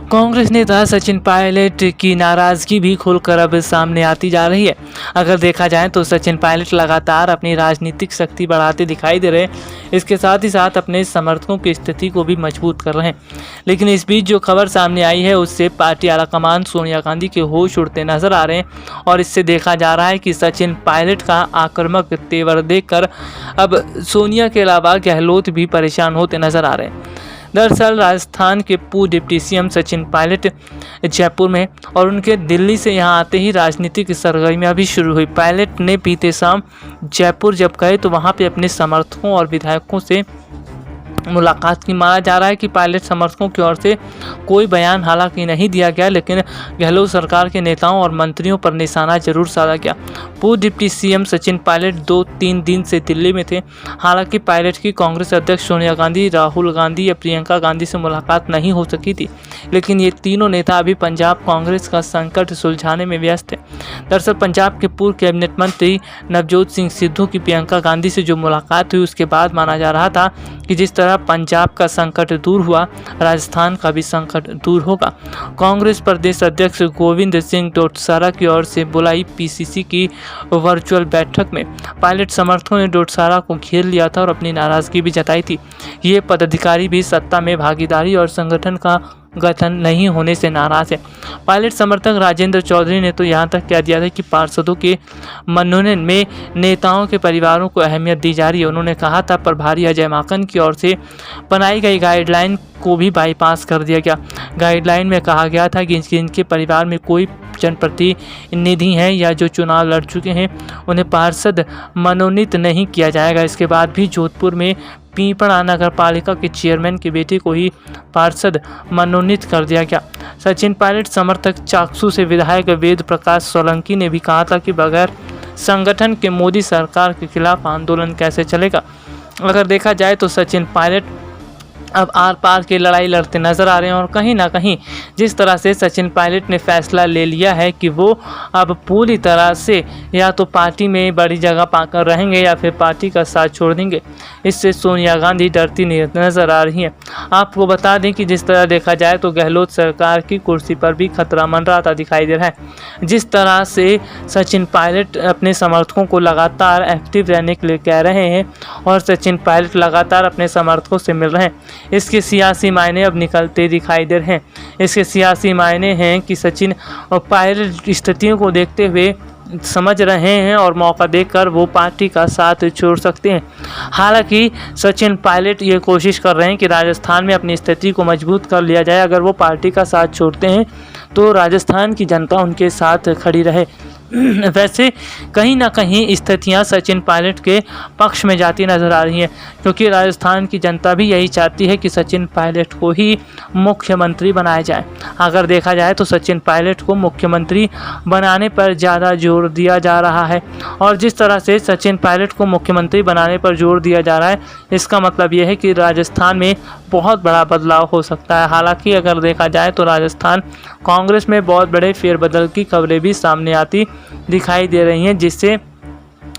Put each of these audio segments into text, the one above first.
कांग्रेस नेता सचिन पायलट की नाराजगी भी खुलकर अब सामने आती जा रही है। अगर देखा जाए तो सचिन पायलट लगातार अपनी राजनीतिक शक्ति बढ़ाते दिखाई दे रहे हैं। इसके साथ ही साथ अपने समर्थकों की स्थिति को भी मजबूत कर रहे हैं। लेकिन इस बीच जो खबर सामने आई है उससे पार्टी आलाकमान सोनिया गांधी के होश उड़ते नजर आ रहे हैं और इससे देखा जा रहा है कि सचिन पायलट का आक्रामक तेवर देखकर अब सोनिया के अलावा गहलोत भी परेशान होते नजर आ रहे हैं। दरअसल राजस्थान के पूर्व डिप्टी सीएम सचिन पायलट जयपुर में और उनके दिल्ली से यहां आते ही राजनीतिक सरगर्मियां भी शुरू हुई। पायलट ने बीते शाम जयपुर जब गए तो वहां पे अपने समर्थकों और विधायकों से मुलाकात की। माना जा रहा है कि पायलट समर्थकों की ओर से कोई बयान हालांकि नहीं दिया गया, लेकिन गहलोत सरकार के नेताओं और मंत्रियों पर निशाना जरूर साधा गया। पूर्व डिप्टी सीएम सचिन पायलट 2-3 दिन से दिल्ली में थे। हालांकि पायलट की कांग्रेस अध्यक्ष सोनिया गांधी, राहुल गांधी या प्रियंका गांधी से मुलाकात नहीं हो सकी थी, लेकिन ये तीनों नेता अभी पंजाब कांग्रेस का संकट सुलझाने में व्यस्त है। दरअसल पंजाब के पूर्व कैबिनेट मंत्री नवजोत सिंह सिद्धू की प्रियंका गांधी से जो मुलाकात हुई उसके बाद माना जा रहा था कि जिस तरह पंजाब का संकट दूर हुआ, राजस्थान का भी संकट दूर होगा। कांग्रेस प्रदेश अध्यक्ष गोविंद सिंह डोटासरा की ओर से बुलाई पीसीसी की वर्चुअल बैठक में पायलट समर्थकों ने डोटासरा को घेर लिया था और अपनी नाराजगी भी जताई थी। ये पदाधिकारी भी सत्ता में भागीदारी और संगठन का गठन नहीं होने से नाराज है। पायलट समर्थक राजेंद्र चौधरी ने तो यहां तक कह दिया था कि पार्षदों के मनोनयन में नेताओं के परिवारों को अहमियत दी जा रही है। उन्होंने कहा था प्रभारी अजय माकन की ओर से बनाई गई गाइडलाइन को भी बाईपास कर दिया गया। गाइडलाइन में कहा गया था कि जिनके परिवार में कोई जनप्रतिनिधि हैं या जो चुनाव लड़ चुके हैं उन्हें पार्षद मनोनीत नहीं किया जाएगा। इसके बाद भी जोधपुर में पीपड़ा नगर पालिका के चेयरमैन के बेटे को ही पार्षद मनोनीत कर दिया गया। सचिन पायलट समर्थक चाकसू से विधायक वेद प्रकाश सोलंकी ने भी कहा था कि बगैर संगठन के मोदी सरकार के खिलाफ आंदोलन कैसे चलेगा। अगर देखा जाए तो सचिन पायलट अब आर पार की लड़ाई लड़ते नजर आ रहे हैं और कहीं ना कहीं जिस तरह से सचिन पायलट ने फैसला ले लिया है कि वो अब पूरी तरह से या तो पार्टी में बड़ी जगह पाकर रहेंगे या फिर पार्टी का साथ छोड़ देंगे, इससे सोनिया गांधी डरती नजर आ रही हैं। आपको बता दें कि जिस तरह देखा जाए तो गहलोत सरकार की कुर्सी पर भी खतरा मंडराता दिखाई दे रहा है। जिस तरह से सचिन पायलट अपने समर्थकों को लगातार एक्टिव रहने के लिए कह रहे हैं और सचिन पायलट लगातार अपने समर्थकों से मिल रहे हैं, इसके सियासी मायने अब निकलते दिखाई दे रहे हैं। इसके सियासी मायने हैं कि सचिन और पायलट स्थितियों को देखते हुए समझ रहे हैं और मौका देकर वो पार्टी का साथ छोड़ सकते हैं। हालांकि सचिन पायलट ये कोशिश कर रहे हैं कि राजस्थान में अपनी स्थिति को मजबूत कर लिया जाए। अगर वो पार्टी का साथ छोड़ते हैं तो राजस्थान की जनता उनके साथ खड़ी रहे। वैसे कहीं ना कहीं स्थितियां सचिन पायलट के पक्ष में जाती नजर आ रही हैं, क्योंकि राजस्थान की जनता भी यही चाहती है कि सचिन पायलट को ही मुख्यमंत्री बनाया जाए। अगर देखा जाए तो सचिन पायलट को मुख्यमंत्री बनाने पर ज़्यादा जोर दिया जा रहा है और जिस तरह से सचिन पायलट को मुख्यमंत्री बनाने पर जोर दिया जा रहा है, इसका मतलब यह है कि राजस्थान में बहुत बड़ा बदलाव हो सकता है। हालांकि अगर देखा जाए तो राजस्थान कांग्रेस में बहुत बड़े फेरबदल की खबरें भी सामने आती दिखाई दे रही हैं, जिससे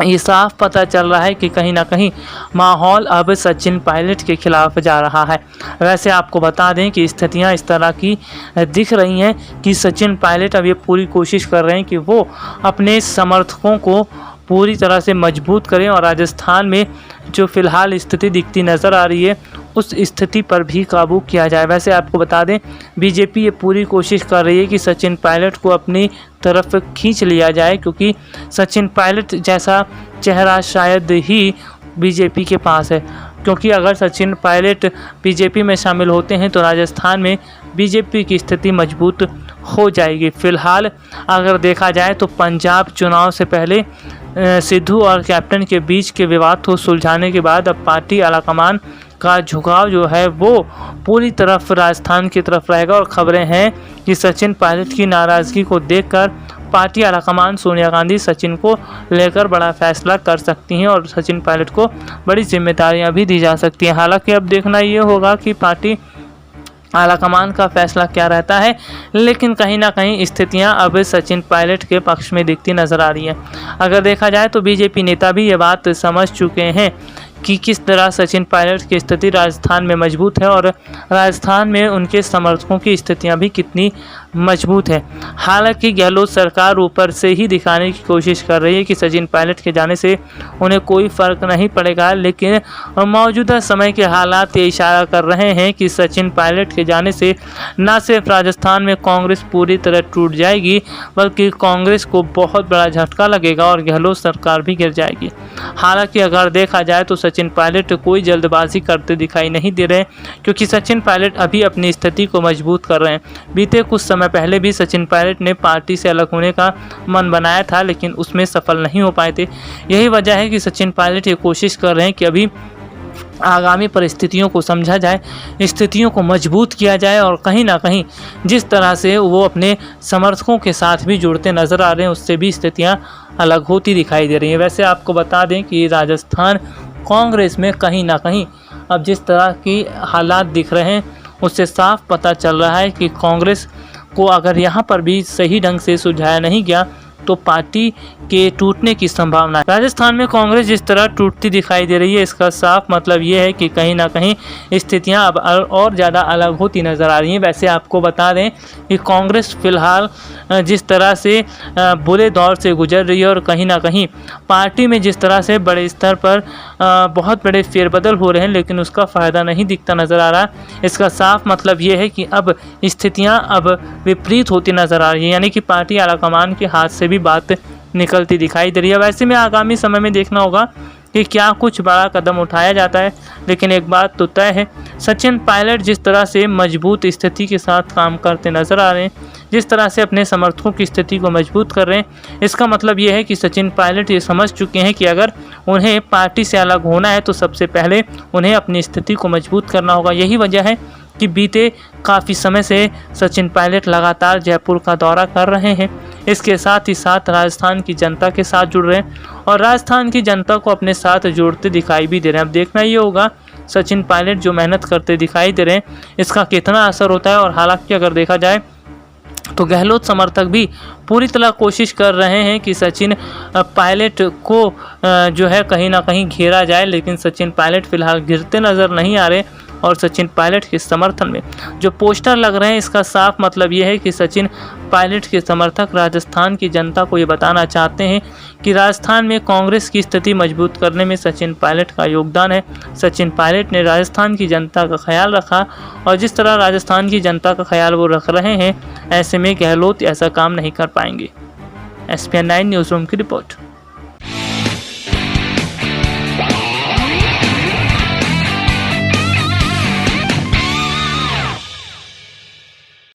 ये साफ पता चल रहा है कि कहीं ना कहीं माहौल अब सचिन पायलट के खिलाफ जा रहा है। वैसे आपको बता दें कि स्थितियां इस तरह की दिख रही हैं कि सचिन पायलट अब ये पूरी कोशिश कर रहे हैं कि वो अपने समर्थकों को पूरी तरह से मजबूत करें और राजस्थान में जो फिलहाल स्थिति दिखती नज़र आ रही है उस स्थिति पर भी काबू किया जाए। वैसे आपको बता दें बीजेपी ये पूरी कोशिश कर रही है कि सचिन पायलट को अपनी तरफ खींच लिया जाए, क्योंकि सचिन पायलट जैसा चेहरा शायद ही बीजेपी के पास है। क्योंकि अगर सचिन पायलट बीजेपी में शामिल होते हैं तो राजस्थान में बीजेपी की स्थिति मजबूत हो जाएगी। फिलहाल अगर देखा जाए तो पंजाब चुनाव से पहले सिद्धू और कैप्टन के बीच के विवाद को सुलझाने के बाद अब पार्टी आलाकमान का झुकाव जो है वो पूरी तरफ राजस्थान की तरफ रहेगा और खबरें हैं कि सचिन पायलट की नाराज़गी को देखकर पार्टी आलाकमान सोनिया गांधी सचिन को लेकर बड़ा फैसला कर सकती हैं और सचिन पायलट को बड़ी जिम्मेदारियां भी दी जा सकती हैं। हालांकि अब देखना ये होगा कि पार्टी आलाकमान का फैसला क्या रहता है, लेकिन कहीं ना कहीं स्थितियां अब सचिन पायलट के पक्ष में दिखती नज़र आ रही हैं। अगर देखा जाए तो बीजेपी नेता भी ये बात समझ चुके हैं कि किस तरह सचिन पायलट की स्थिति राजस्थान में मजबूत है और राजस्थान में उनके समर्थकों की स्थितियां भी कितनी मजबूत है। हालांकि गहलोत सरकार ऊपर से ही दिखाने की कोशिश कर रही है कि सचिन पायलट के जाने से उन्हें कोई फर्क नहीं पड़ेगा, लेकिन मौजूदा समय के हालात ये इशारा कर रहे हैं कि सचिन पायलट के जाने से न सिर्फ राजस्थान में कांग्रेस पूरी तरह टूट जाएगी, बल्कि कांग्रेस को बहुत बड़ा झटका लगेगा और गहलोत सरकार भी गिर जाएगी। हालांकि अगर देखा जाए तो सचिन पायलट कोई जल्दबाजी करते दिखाई नहीं दे रहे, क्योंकि सचिन पायलट अभी अपनी स्थिति को मजबूत कर रहे हैं। बीते कुछ समय पहले भी सचिन पायलट ने पार्टी से अलग होने का मन बनाया था, लेकिन उसमें सफल नहीं हो पाए थे। यही वजह है कि सचिन पायलट ये कोशिश कर रहे हैं कि अभी आगामी परिस्थितियों को समझा जाए, स्थितियों को मजबूत किया जाए और कहीं ना कहीं जिस तरह से वो अपने समर्थकों के साथ भी जुड़ते नज़र आ रहे हैं, उससे भी स्थितियां अलग होती दिखाई दे रही हैं। वैसे आपको बता दें कि राजस्थान कांग्रेस में कहीं ना कहीं अब जिस तरह की हालात दिख रहे हैं, उससे साफ पता चल रहा है कि कांग्रेस को अगर यहाँ पर भी सही ढंग से सुलझाया नहीं गया तो पार्टी के टूटने की संभावना है। राजस्थान में कांग्रेस जिस तरह टूटती दिखाई दे रही है, इसका साफ मतलब ये है कि कहीं ना कहीं स्थितियां अब और ज़्यादा अलग होती नज़र आ रही हैं। वैसे आपको बता दें कि कांग्रेस फिलहाल जिस तरह से बुरे दौर से गुजर रही है और कहीं ना कहीं पार्टी में जिस तरह से बड़े स्तर पर बहुत बड़े फेरबदल हो रहे हैं, लेकिन उसका फ़ायदा नहीं दिखता नज़र आ रहा। इसका साफ मतलब ये है कि अब स्थितियाँ अब विपरीत होती नज़र आ रही है, यानी कि पार्टी आलाकमान के हाथ से भी बात निकलती दिखाई दे रही है। वैसे में आगामी समय में देखना होगा कि क्या कुछ बड़ा कदम उठाया जाता है, लेकिन एक बात तो तय है, सचिन पायलट जिस तरह से मजबूत स्थिति के साथ काम करते नजर आ रहे हैं, जिस तरह से अपने समर्थकों की स्थिति को मजबूत कर रहे हैं, इसका मतलब ये है कि सचिन पायलट ये समझ चुके हैं कि अगर उन्हें पार्टी से अलग होना है तो सबसे पहले उन्हें अपनी स्थिति को मजबूत करना होगा। यही वजह है कि बीते काफ़ी समय से सचिन पायलट लगातार जयपुर का दौरा कर रहे हैं। इसके साथ ही साथ राजस्थान की जनता के साथ जुड़ रहे हैं और राजस्थान की जनता को अपने साथ जोड़ते दिखाई भी दे रहे हैं। अब देखना ये होगा सचिन पायलट जो मेहनत करते दिखाई दे रहे हैं, इसका कितना असर होता है। और हालांकि अगर देखा जाए तो गहलोत समर्थक भी पूरी तरह कोशिश कर रहे हैं कि सचिन पायलट को जो है कहीं ना कहीं घेरा जाए, लेकिन सचिन पायलट फिलहाल गिरते नज़र नहीं आ रहे। और सचिन पायलट के समर्थन में जो पोस्टर लग रहे हैं, इसका साफ मतलब ये है कि सचिन पायलट के समर्थक राजस्थान की जनता को ये बताना चाहते हैं कि राजस्थान में कांग्रेस की स्थिति मजबूत करने में सचिन पायलट का योगदान है। सचिन पायलट ने राजस्थान की जनता का ख्याल रखा और जिस तरह राजस्थान की जनता का ख्याल वो रख रहे हैं, ऐसे में गहलोत ऐसा काम नहीं कर पाएंगे। SPN 9 न्यूज़ रूम की रिपोर्ट।